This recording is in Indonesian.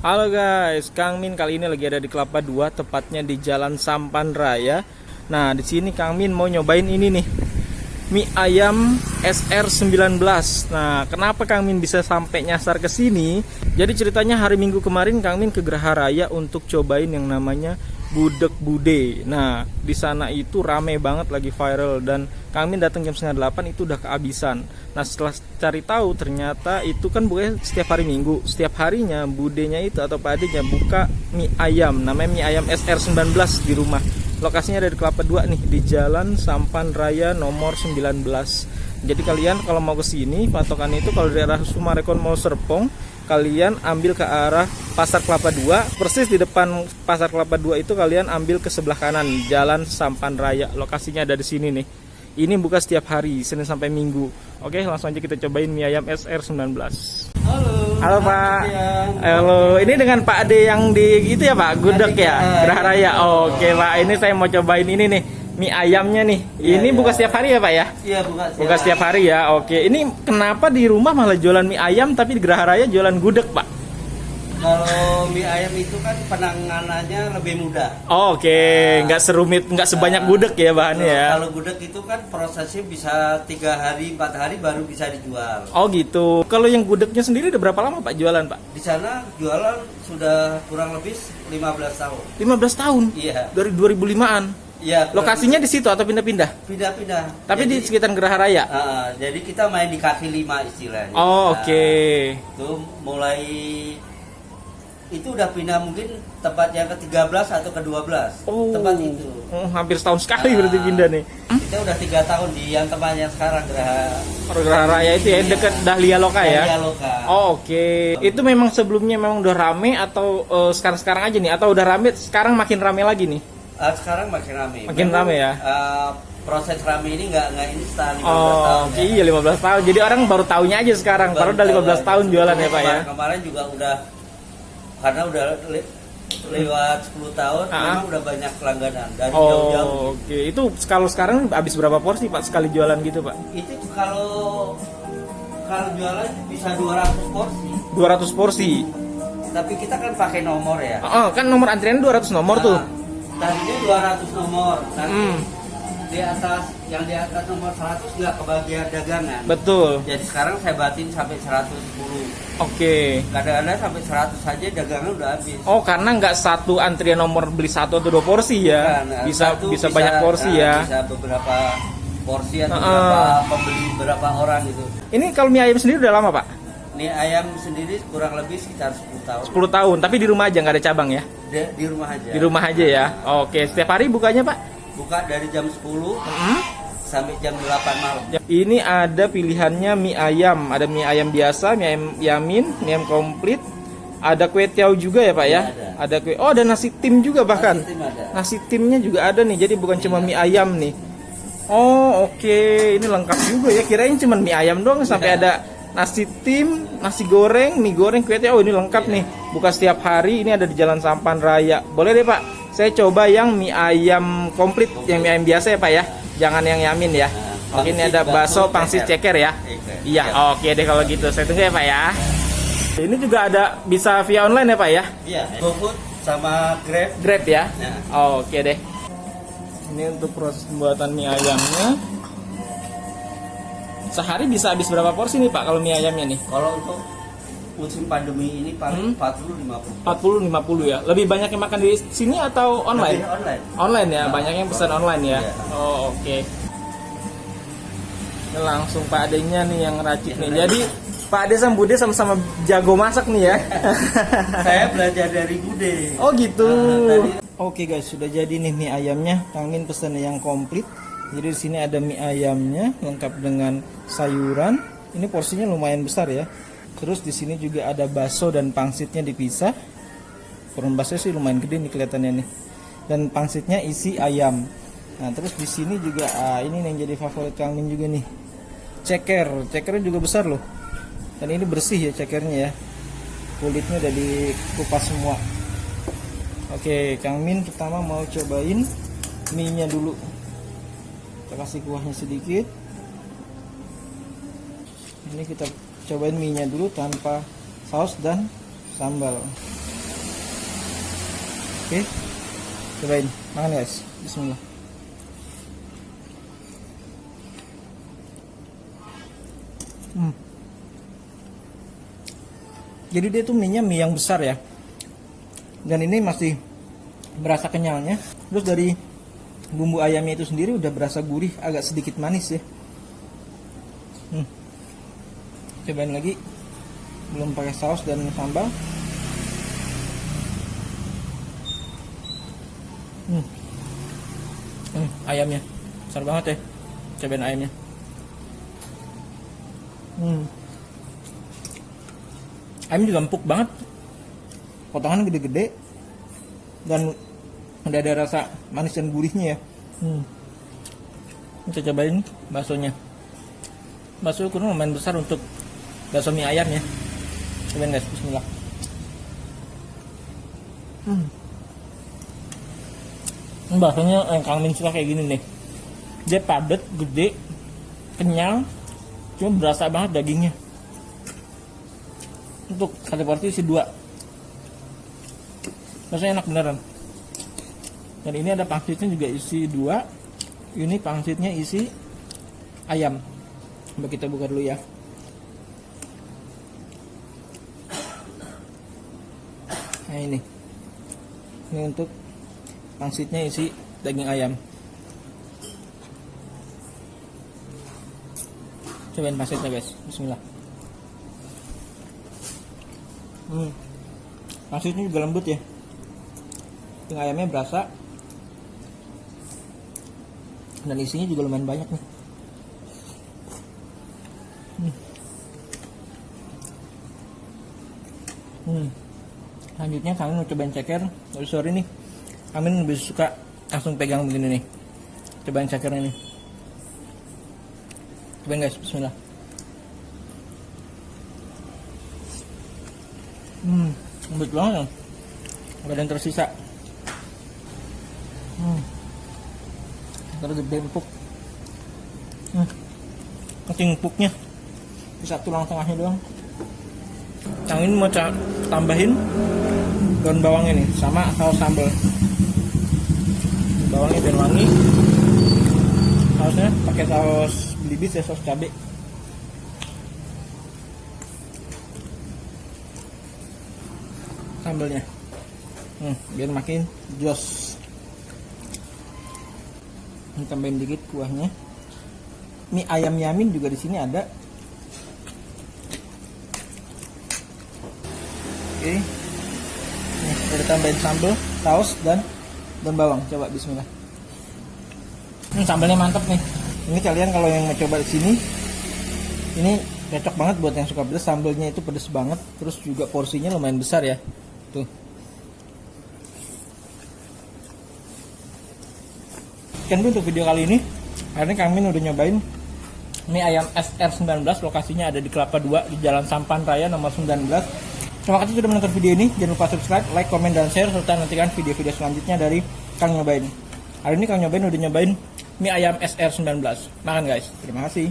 Halo guys, Kang Min kali ini lagi ada di Kelapa 2, tepatnya di Jalan Sampan Raya. Nah, di sini Kang Min mau nyobain ini nih, mie ayam SR19. Nah, kenapa Kang Min bisa sampai nyasar ke sini? Jadi ceritanya hari Minggu kemarin Kang Min ke Geraha Raya untuk cobain yang namanya Gudeg Bude. Nah, di sana itu rame banget, lagi viral, dan Kang Min datang jam setengah 8 itu udah kehabisan. Nah, setelah cari tahu ternyata itu kan bukannya setiap hari Minggu, setiap harinya budenya itu atau padenya buka mie ayam, namanya mie ayam SR19 di rumah. Lokasinya ada di Kelapa 2 nih, di Jalan Sampan Raya nomor 19. Jadi kalian kalau mau ke sini, patokan itu kalau dari arah Sumarekon Mall Serpong, kalian ambil ke arah Pasar Kelapa 2, persis di depan Pasar Kelapa 2 itu kalian ambil ke sebelah kanan Jalan Sampan Raya. Lokasinya ada di sini nih. Ini buka setiap hari, Senin sampai Minggu. Oke, langsung aja kita cobain mie ayam SR19. Halo Pak. Halo, ini dengan Pak Ade yang di itu ya Pak, Gudeg ya, Geraha Raya. Oke Pak, ini saya mau cobain ini nih, mie ayamnya nih. Ini buka setiap hari ya Pak ya? Iya, buka setiap hari ya. Oke, ini kenapa di rumah malah jualan mie ayam tapi di Geraha Raya jualan gudeg Pak? Kalau mie ayam itu kan penanganannya lebih mudah. Oke, nggak serumit, nggak sebanyak gudeg ya bahannya ya. Kalau gudeg itu kan prosesnya bisa 3 hari, 4 hari baru bisa dijual. Oh gitu. Kalau yang gudegnya sendiri udah berapa lama Pak jualan Pak? Di sana jualan sudah kurang lebih 15 tahun. 15 tahun? Iya. Dari 2005-an? Iya. Lokasinya di situ atau pindah-pindah? Pindah-pindah. Tapi di sekitar Geraha Raya? Jadi kita main di kaki 5 istilahnya. Oh, oke. Itu mulai itu udah pindah mungkin tempat yang ke-13 atau ke-12. Oh, tempat itu. Hampir setahun sekali berarti pindah nih. Kita udah 3 tahun di yang tempat yang sekarang Geraha Raya itu ya, dekat Dahlia Loka ya? Dahlia Loka. Oh, oke. Itu memang sebelumnya memang udah rame atau sekarang-sekarang aja nih? Atau udah rame, sekarang makin rame lagi nih? Sekarang makin rame. Makin rame ya? Proses rame ini nggak instan 15 tahun. ya. Iya, 15 tahun. Jadi orang baru taunya aja sekarang. Baru udah 15 tahun jualan ya Pak ya? Kemarin juga udah, karena udah lewat 10 tahun, memang udah banyak pelangganan dari jauh-jauh. Oke, itu kalau sekarang habis berapa porsi Pak sekali jualan gitu Pak? Itu kalau jualan bisa 200 porsi. 200 porsi. Tapi kita kan pakai nomor ya. Kan nomor antrian 200 nomor tuh. Tadinya 200 nomor. Nanti di atas nomor 100 nggak kebagian dagangan. Betul. Jadi sekarang saya batin sampai 110. Oke. Kadang-kadang sampai 100 saja dagangan udah habis. Oh, karena nggak satu antrian nomor beli 1 atau 2 porsi ya? Bukan, bisa banyak porsi ya? Bisa beberapa porsi atau beberapa pembeli, berapa orang gitu. Ini kalau mie ayam sendiri udah lama Pak? Mie ayam sendiri kurang lebih sekitar 10 tahun. 10 tahun, tapi di rumah aja, nggak ada cabang ya? Di rumah aja. Di rumah aja ya? Oke, setiap hari bukanya Pak? Buka dari jam 10 sampai jam 8 malam. Ini ada pilihannya mie ayam. Ada mie ayam biasa, mie ayam yamin, mie ayam komplit. Ada kue tiaw juga ya Pak ya? Ada kue. Oh, ada nasi tim juga bahkan. Nasi timnya juga ada nih. Jadi bukan cuma mie ayam nih. Oh, oke. Ini lengkap juga ya. Kirain cuma mie ayam doang, sampai ada nasi tim, nasi goreng, mie goreng, kue tiaw. Oh, ini lengkap nih. Buka setiap hari. Ini ada di Jalan Sampan Raya. Boleh deh Pak, saya coba yang mie ayam komplit, yang mie ayam biasa ya Pak ya, jangan yang yamin ya. Oke, ini ada bakso pangsit ceker ya. Iya, oke deh kalau gitu. Saya tunggu ya Pak ya. Ini juga ada bisa via online ya Pak ya? Iya, GoFood sama Grab. Grab ya? Oke deh. Ini untuk proses pembuatan mie ayamnya. Sehari bisa habis berapa porsi nih Pak kalau mie ayamnya nih? Kalau untuk musim pandemi ini paling 40-50. 40-50 ya. Lebih banyak yang makan di sini atau online? Lebih online. Online ya, banyak yang pesan online ya. Iya. Oh, oke. Ini langsung Pak Adenya nih yang racik nih. Jadi Pak Ade sama Bude sama-sama jago masak nih ya. Saya belajar dari Bude. Oh gitu. Oke guys, sudah jadi nih mie ayamnya. Kang Min pesan yang komplit. Jadi di sini ada mie ayamnya lengkap dengan sayuran. Ini porsinya lumayan besar ya. Terus di sini juga ada bakso dan pangsitnya dipisah. Ukuran bakso sih lumayan gede nih kelihatannya nih. Dan pangsitnya isi ayam. Nah, terus di sini juga ini yang jadi favorit Kang Min juga nih. Cekernya juga besar loh. Dan ini bersih ya cekernya ya. Kulitnya udah dikupas semua. Oke, Kang Min pertama mau cobain mie-nya dulu. Kita kasih kuahnya sedikit. Ini kita cobain mie-nya dulu tanpa saus dan sambal. Oke, cobain, makan guys. Bismillah. Jadi dia tuh mie-nya mie yang besar ya. Dan ini masih berasa kenyalnya. Terus dari bumbu ayamnya itu sendiri udah berasa gurih, agak sedikit manis ya. Cobain lagi, belum pakai saus dan sambal. Ayamnya besar banget ya. Cobain ayamnya. Ayam juga empuk banget, potongan gede-gede, dan udah ada rasa manis dan gurihnya ya. Kita cobain baksonya. Bakso ukuran lumayan besar untuk bakso mie ayam ya. Cobain guys, bismillah. Baksonya yang Kang Min suka kayak gini nih. Dia padat, gede, kenyal, cuma berasa banget dagingnya. Untuk satu porsi isi 2. Rasanya enak beneran. Dan ini ada pangsitnya juga isi 2. Ini pangsitnya isi ayam. Coba kita buka dulu ya. Nah ini untuk pangsitnya isi daging ayam. Cobain pangsitnya guys, bismillah. Pangsitnya juga lembut ya. Daging ayamnya berasa. Dan isinya juga lumayan banyak nih. Selanjutnya kami mau cobain ceker. Sorry nih, kami lebih suka langsung pegang begini nih. Cobain cekernya nih. Cobain guys, bismillah. Lembut banget ya. Gak ada yang tersisa. Terus gede empuk. Saking empuknya. Bisa tulang tengahnya doang. Yang ini mau tambahin daun bawang ini sama saus sambal. Bawangnya biar wangi. Sausnya pakai saus belibis ya, saus cabai. Sambalnya biar makin jos. Tambahin dikit kuahnya. Mie ayam Yamin juga di sini ada. Oke. Nih, udah tambahin sambal, saus dan bawang. Coba bismillah. Sambalnya mantap nih. Ini kalian kalau yang mau coba di sini, ini cocok banget buat yang suka pedas. Sambalnya itu pedas banget, terus juga porsinya lumayan besar ya. Tuh. Sekian dulu untuk video kali ini. Hari ini kami udah nyobain mie ayam SR19. Lokasinya ada di Kelapa 2 di Jalan Sampan Raya nomor 19. Terima kasih sudah menonton video ini. Jangan lupa subscribe, like, komen, dan share, serta nantikan video-video selanjutnya dari Kang Nyobain. Hari ini Kang Nyobain udah nyobain mie ayam SR19. Makan guys. Terima kasih.